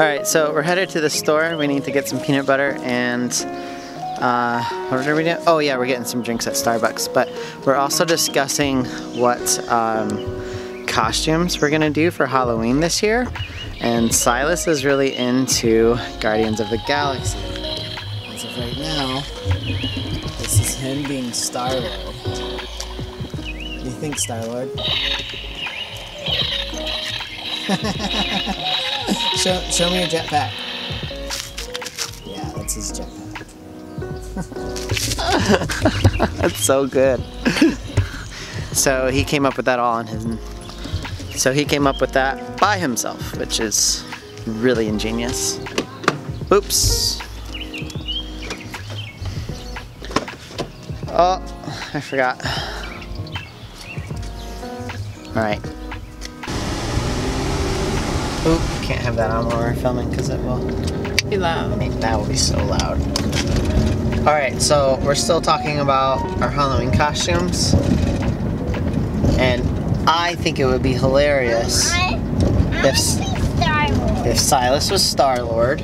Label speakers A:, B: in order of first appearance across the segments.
A: Alright, so we're headed to the store. We need to get some peanut butter and what are we doing? Oh yeah, we're getting some drinks at Starbucks, but we're also discussing what costumes we're gonna do for Halloween this year. And Silas is really into Guardians of the Galaxy. As of right now, this is him being Star-Lord. What do you think, Star-Lord? show me your jetpack. Yeah, that's his jetpack. That's so good. So he came up with that all on his... So he came up with that by himself, which is really ingenious. Oops. Oh, I forgot. Alright. Oop, can't have that on while we're filming because it will
B: be loud.
A: That will be so loud. Alright, so we're still talking about our Halloween costumes. And I think it would be hilarious if Silas was Star-Lord.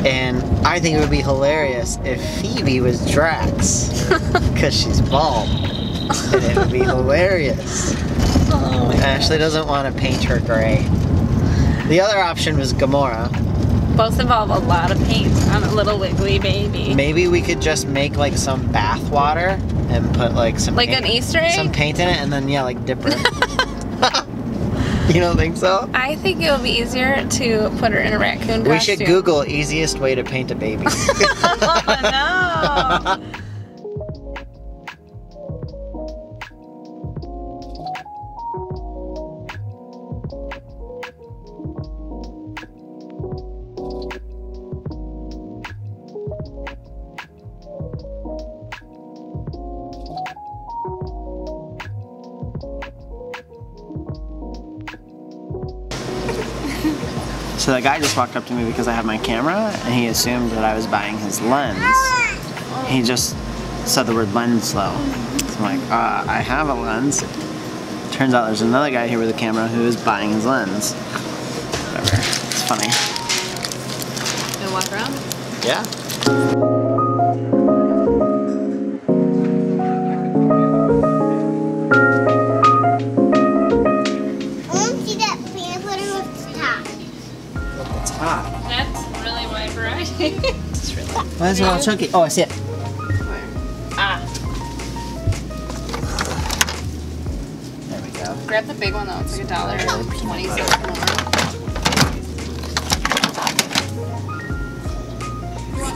A: And I think it would be hilarious if Phoebe was Drax. Because she's bald. And it would be hilarious.
B: Oh,
A: Ashley doesn't want to paint her gray. The other option was Gamora.
B: Both involve a lot of paint on a little wiggly baby.
A: Maybe we could just make like some bath water and put like some
B: like
A: paint,
B: an Easter egg?
A: some paint in it, and then yeah, like dip her. You don't think so?
B: I think it would be easier to put her in a raccoon costume.
A: We should Google easiest way to paint a baby.
B: Oh, no.
A: So the guy just walked up to me because I have my camera, and he assumed that I was buying his lens. He just said the word lens though. So I'm like, I have a lens. Turns out there's another guy here with a camera who is buying his lens. Whatever. It's funny.
B: And walk around?
A: Yeah.
B: That's really wide variety.
A: It's really. Why is it all chunky? Oh, I see it.
B: Where? Ah.
A: There we go.
B: Grab the big one though. It's like $1.20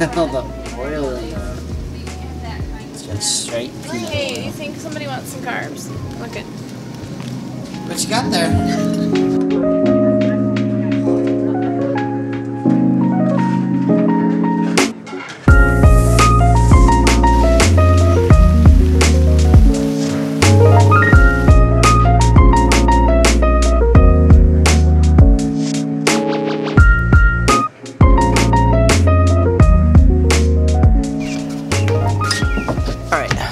B: more.
A: All the oil in there. It's just straight peanut.
B: Hey, do you think somebody wants some carbs? Look at.
A: What you got there?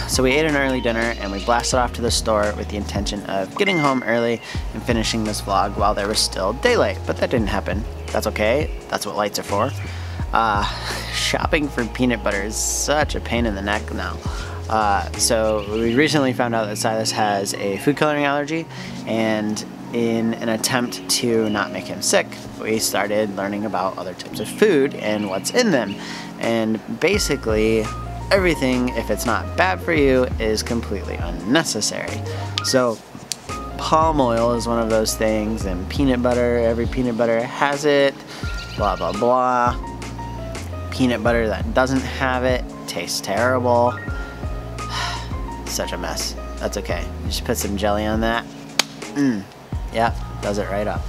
A: So we ate an early dinner and we blasted off to the store with the intention of getting home early and finishing this vlog while there was still daylight, but that didn't happen. That's okay, that's what lights are for. Shopping for peanut butter is such a pain in the neck now. So we recently found out that Silas has a food coloring allergy, and in an attempt to not make him sick, we started learning about other types of food and what's in them. And basically, everything, if it's not bad for you, is completely unnecessary. So palm oil is one of those things, and peanut butter, every peanut butter has it, blah blah blah. Peanut butter that doesn't have it tastes terrible. Such a mess. That's okay. You just put some jelly on that. Yeah, does it right up.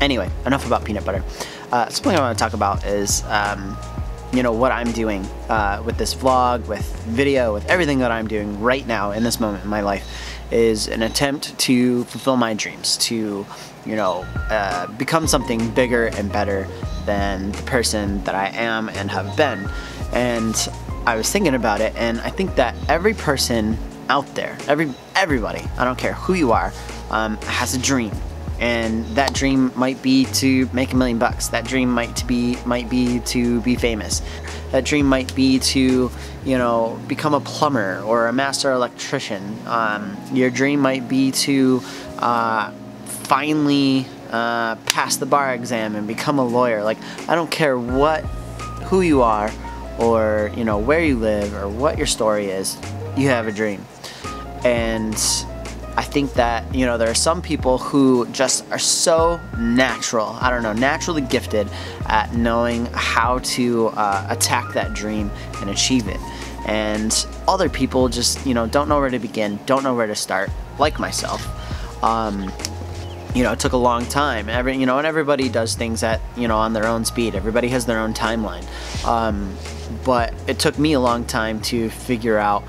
A: Anyway, enough about peanut butter. Something I want to talk about is you know, what I'm doing with this vlog, with video, with everything that I'm doing right now in this moment in my life is an attempt to fulfill my dreams, to, you know, become something bigger and better than the person that I am and have been. And I was thinking about it, and I think that every person out there, everybody, I don't care who you are, has a dream. And that dream might be to make $1 million. That dream might be to be famous. That dream might be to, you know, become a plumber or a master electrician. Your dream might be to finally pass the bar exam and become a lawyer. Like, I don't care who you are, or, you know, where you live, or what your story is, you have a dream. And I think that, you know, there are some people who just are so naturally gifted at knowing how to attack that dream and achieve it. And other people just, you know, don't know where to begin, don't know where to start, like myself. You know, it took a long time. And everybody does things at, you know, on their own speed. Everybody has their own timeline. But it took me a long time to figure out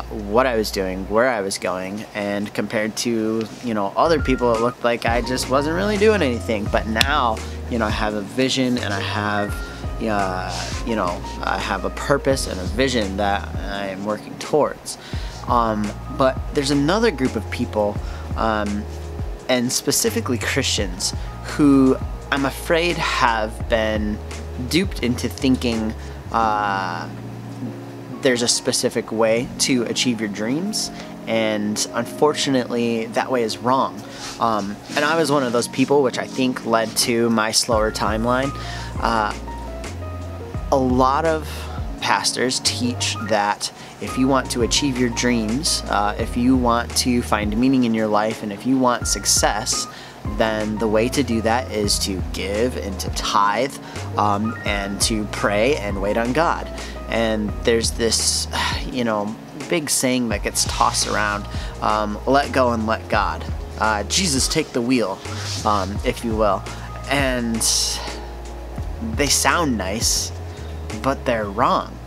A: what I was doing, where I was going, and compared to, you know, other people, it looked like I just wasn't really doing anything. But now, you know, I have a vision, and I have, you know, I have a purpose and a vision that I am working towards. But there's another group of people, and specifically Christians, who I'm afraid have been duped into thinking there's a specific way to achieve your dreams, and unfortunately that way is wrong. And I was one of those people, which I think led to my slower timeline. A lot of pastors teach that if you want to achieve your dreams, if you want to find meaning in your life, and if you want success, then the way to do that is to give and to tithe, and to pray and wait on God. And there's this, you know, big saying that gets tossed around, let go and let God. Jesus, take the wheel, if you will. And they sound nice, but they're wrong.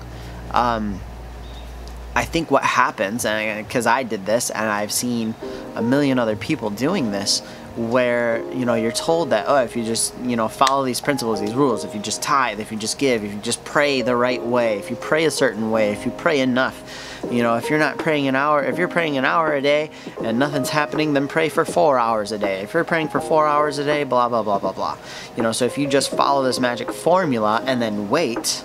A: I think what happens, and because I did this and I've seen a million other people doing this, where, you know, you're told that, oh, if you just, you know, follow these principles, these rules, if you just tithe, if you just give, if you just pray the right way, if you pray a certain way, if you pray enough, you know, if you're not praying an hour, if you're praying an hour a day and nothing's happening, then pray for 4 hours a day. If you're praying for 4 hours a day, blah, blah, blah, blah, blah. You know, so if you just follow this magic formula and then wait,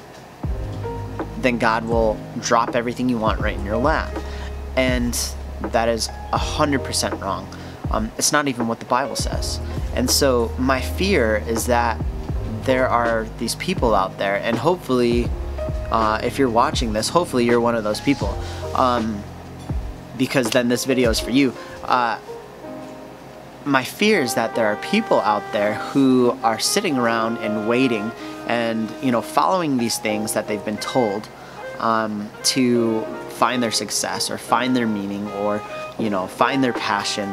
A: then God will drop everything you want right in your lap. And that is 100% wrong. It's not even what the Bible says. And so my fear is that there are these people out there, and hopefully, if you're watching this, hopefully you're one of those people, because then this video is for you. My fear is that there are people out there who are sitting around and waiting and, you know, following these things that they've been told, to find their success or find their meaning, or, you know, find their passion,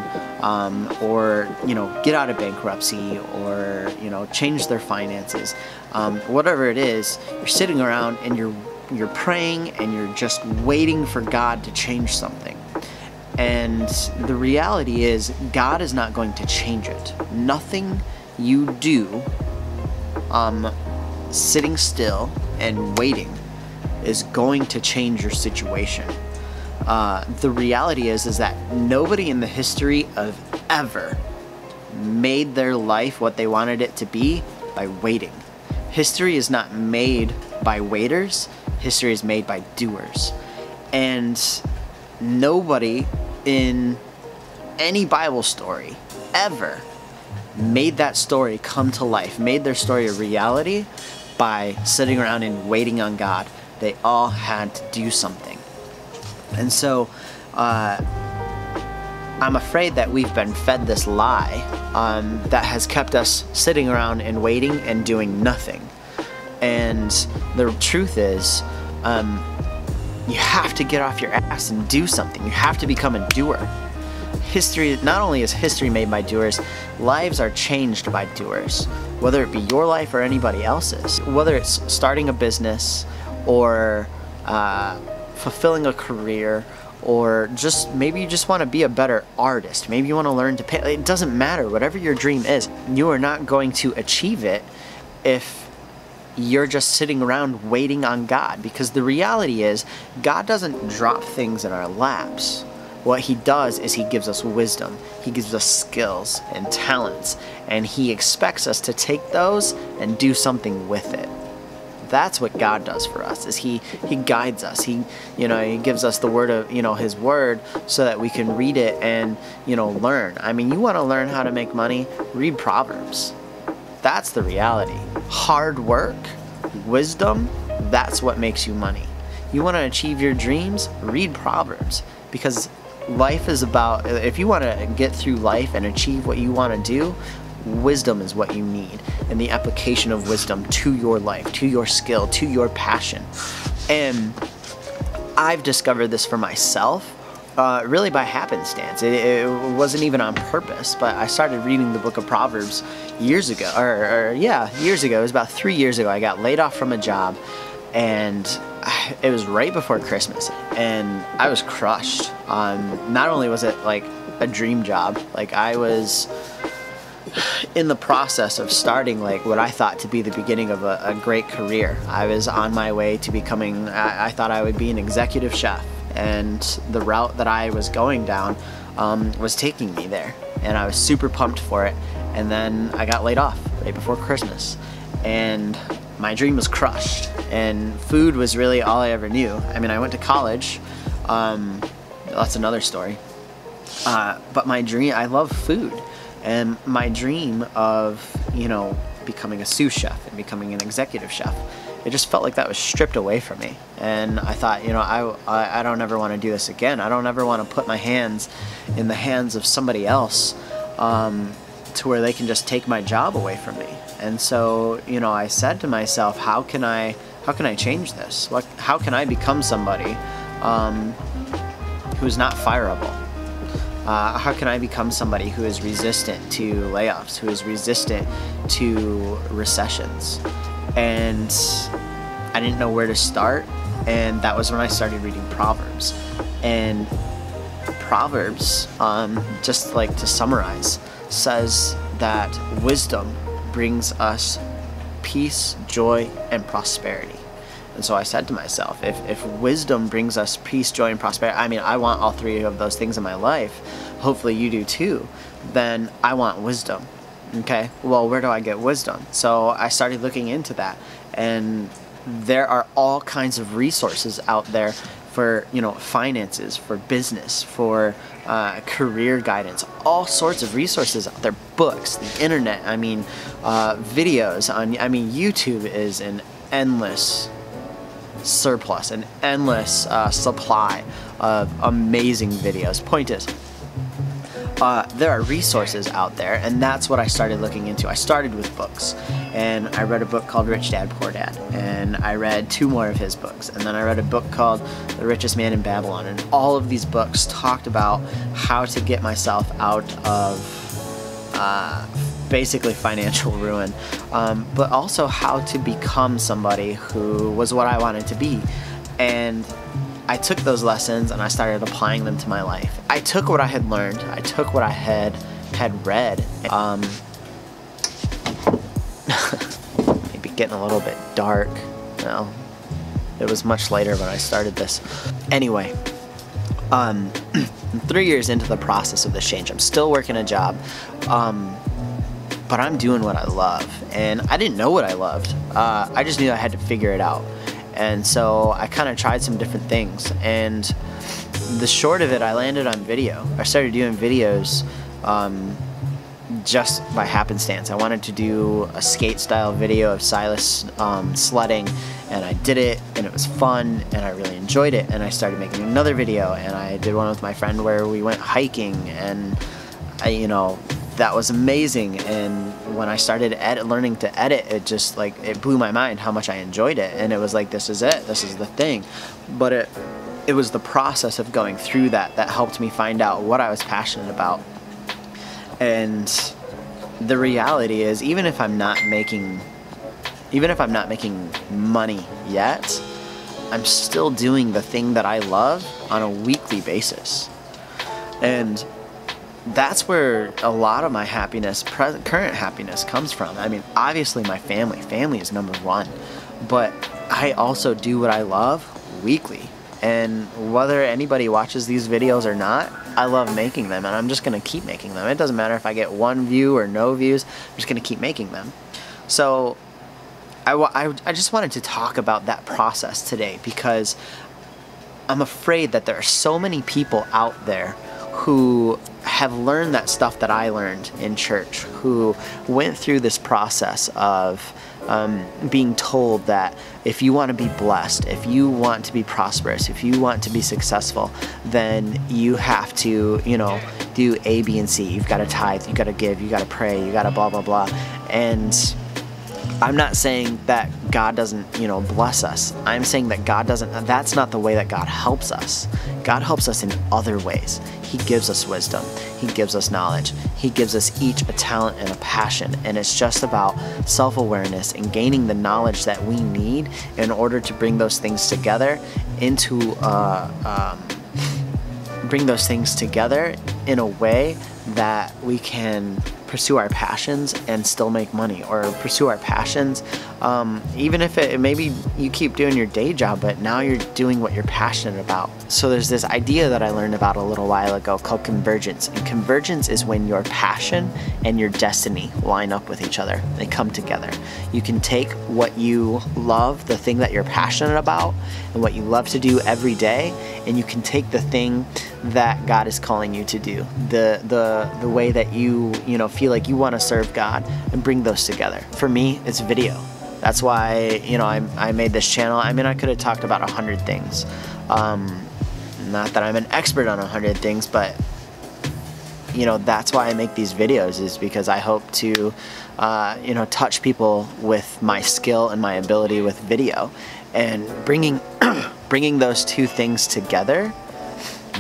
A: or, you know, get out of bankruptcy, or, you know, change their finances. Whatever it is, you're sitting around and you're praying and you're just waiting for God to change something. And the reality is, God is not going to change it. Nothing you do, sitting still and waiting, is going to change your situation. The reality is that nobody in the history of ever made their life what they wanted it to be by waiting. History is not made by waiters. History is made by doers. And nobody in any Bible story ever made that story come to life, made their story a reality by sitting around and waiting on God. They all had to do something. And so I'm afraid that we've been fed this lie that has kept us sitting around and waiting and doing nothing. And the truth is, you have to get off your ass and do something. You have to become a doer. History, not only is history made by doers, lives are changed by doers. Whether it be your life or anybody else's. Whether it's starting a business, or fulfilling a career, or just maybe you just want to be a better artist. Maybe you want to learn to paint. It doesn't matter. Whatever your dream is, you are not going to achieve it if you're just sitting around waiting on God. Because the reality is, God doesn't drop things in our laps. What he does is he gives us wisdom. He gives us skills and talents, and he expects us to take those and do something with it. That's what God does for us, is he guides us. He gives us the word of, his word, so that we can read it and, learn. I mean, you want to learn how to make money? Read Proverbs. That's the reality. Hard work, wisdom, that's what makes you money. You want to achieve your dreams? Read Proverbs. Because life is about, if you want to get through life and achieve what you want to do, wisdom is what you need, and the application of wisdom to your life, to your skill, to your passion. And I've discovered this for myself, really by happenstance. It wasn't even on purpose, but I started reading the book of Proverbs years ago, years ago. It was about 3 years ago. I got laid off from a job, and it was right before Christmas, and I was crushed. Not only was it like a dream job, like I was in the process of starting like what I thought to be the beginning of a great career. I was on my way to becoming, I thought I would be an executive chef, and the route that I was going down was taking me there, and I was super pumped for it. And then I got laid off right before Christmas, and my dream was crushed, and food was really all I ever knew. I mean, I went to college, that's another story, but my dream, I love food. And my dream of, becoming a sous chef and becoming an executive chef, it just felt like that was stripped away from me. And I thought, I don't ever want to do this again. I don't ever want to put my hands in the hands of somebody else, to where they can just take my job away from me. And so, I said to myself, how can I change this? How can I become somebody who's not fireable? How can I become somebody who is resistant to layoffs, who is resistant to recessions? And I didn't know where to start, and that was when I started reading Proverbs. And Proverbs, just like to summarize, says that wisdom brings us peace, joy, and prosperity. And so I said to myself, if wisdom brings us peace, joy, and prosperity, I mean, I want all three of those things in my life, hopefully you do too, then I want wisdom. Okay, well, where do I get wisdom? So I started looking into that, and there are all kinds of resources out there for, finances, for business, for career guidance, all sorts of resources out there, books, the internet, videos on, YouTube is an endless surplus, an endless supply of amazing videos. Point is, there are resources out there, and that's what I started looking into. I started with books, and I read a book called Rich Dad, Poor Dad, and I read 2 more of his books, and then I read a book called The Richest Man in Babylon, and all of these books talked about how to get myself out of basically financial ruin, but also how to become somebody who was what I wanted to be. And I took those lessons and I started applying them to my life. I took what I had learned, I took what I had read, maybe getting a little bit dark. Well, it was much later when I started this. Anyway, 3 years into the process of this change, I'm still working a job, but I'm doing what I love, and I didn't know what I loved. I just knew I had to figure it out. And so I kind of tried some different things, and the short of it, I landed on video. I started doing videos just by happenstance. I wanted to do a skate style video of Silas sledding, and I did it, and it was fun, and I really enjoyed it. And I started making another video, and I did one with my friend where we went hiking, and that was amazing. And when I started learning to edit, it just it blew my mind how much I enjoyed it. And it was like, this is it, this is the thing. But it was the process of going through that helped me find out what I was passionate about. And the reality is, even if I'm not making money yet, I'm still doing the thing that I love on a weekly basis. And that's where a lot of my happiness, current happiness, comes from. I mean, obviously my family is number one, but I also do what I love weekly. And whether anybody watches these videos or not, I love making them, and I'm just going to keep making them. It doesn't matter if I get 1 view or no views, I'm just going to keep making them. So I just wanted to talk about that process today, because I'm afraid that there are so many people out there who have learned that stuff that I learned in church, who went through this process of being told that if you want to be blessed, if you want to be prosperous, if you want to be successful, then you have to, you know, do A, B, and C. You've got to tithe, you got to give, you got to pray, you got to blah, blah, blah. And I'm not saying that God doesn't, you know, bless us. I'm saying that God doesn't, that's not the way that God helps us. God helps us in other ways. He gives us wisdom. He gives us knowledge. He gives us each a talent and a passion. And it's just about self-awareness and gaining the knowledge that we need in order to bring those things together into, bring those things together in a way that we can pursue our passions and still make money, or pursue our passions even if maybe you keep doing your day job, but now you're doing what you're passionate about. So there's this idea that I learned about a little while ago called convergence, and convergence is when your passion and your destiny line up with each other. They come together. You can take what you love, the thing that you're passionate about and what you love to do every day, and you can take the thing that God is calling you to do, the way that you feel like you want to serve God, and bring those together. For me, it's video. That's why, I made this channel. I mean, I could have talked about 100 things. Not that I'm an expert on 100 things, but that's why I make these videos, is because I hope to touch people with my skill and my ability with video. And bringing bringing those two things together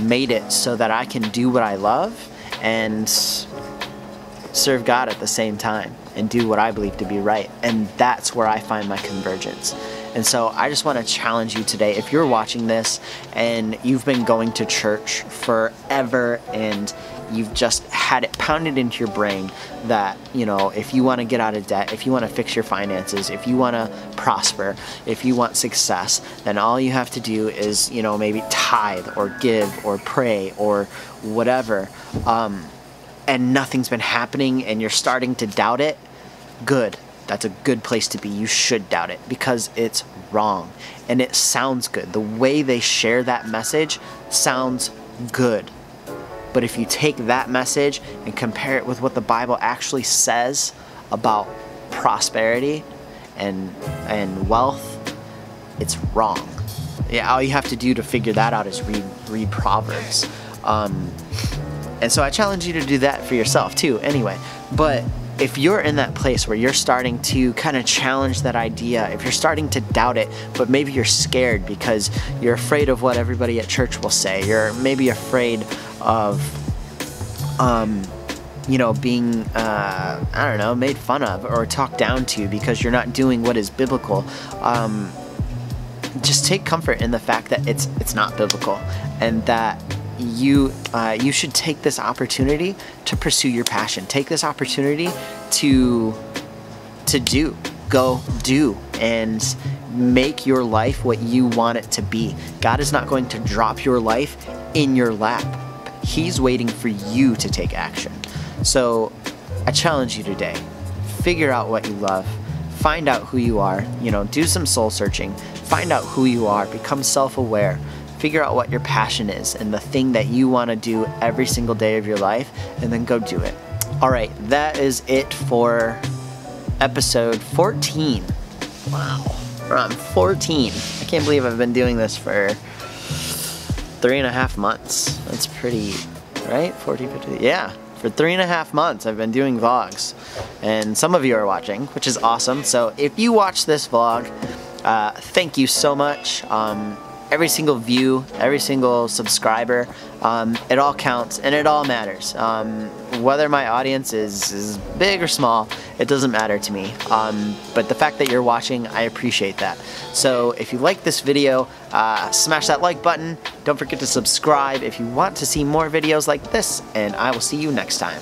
A: made it so that I can do what I love and serve God at the same time and do what I believe to be right. And that's where I find my convergence. And so I just want to challenge you today, if you're watching this and you've been going to church forever and you've just had it pounded into your brain that, if you want to get out of debt, if you want to fix your finances, if you want to prosper, if you want success, then all you have to do is, maybe tithe or give or pray or whatever, and nothing's been happening and you're starting to doubt it, good. That's a good place to be. You should doubt it because it's wrong and it sounds good. The way they share that message sounds good. But if you take that message and compare it with what the Bible actually says about prosperity and wealth, it's wrong. Yeah, all you have to do to figure that out is read Proverbs. And so I challenge you to do that for yourself too, anyway. But if you're in that place where you're starting to kind of challenge that idea, if you're starting to doubt it, but maybe you're scared because you're afraid of what everybody at church will say, you're maybe afraid of, being, made fun of or talked down to because you're not doing what is biblical, just take comfort in the fact that it's not biblical, and that you should take this opportunity to pursue your passion. Take this opportunity to go do and make your life what you want it to be. God is not going to drop your life in your lap. He's waiting for you to take action. So I challenge you today, figure out what you love, find out who you are, do some soul searching, find out who you are, become self-aware, figure out what your passion is and the thing that you want to do every single day of your life, and then go do it. All right, that is it for episode 14. Wow, we're on 14. I can't believe I've been doing this for 3.5 months. That's pretty, right? 14, 15, yeah. For 3.5 months I've been doing vlogs, and some of you are watching, which is awesome. So if you watch this vlog, thank you so much. Every single view, every single subscriber, it all counts and it all matters. Whether my audience is big or small, it doesn't matter to me. But the fact that you're watching, I appreciate that. So if you like this video, smash that like button. Don't forget to subscribe if you want to see more videos like this, and I will see you next time.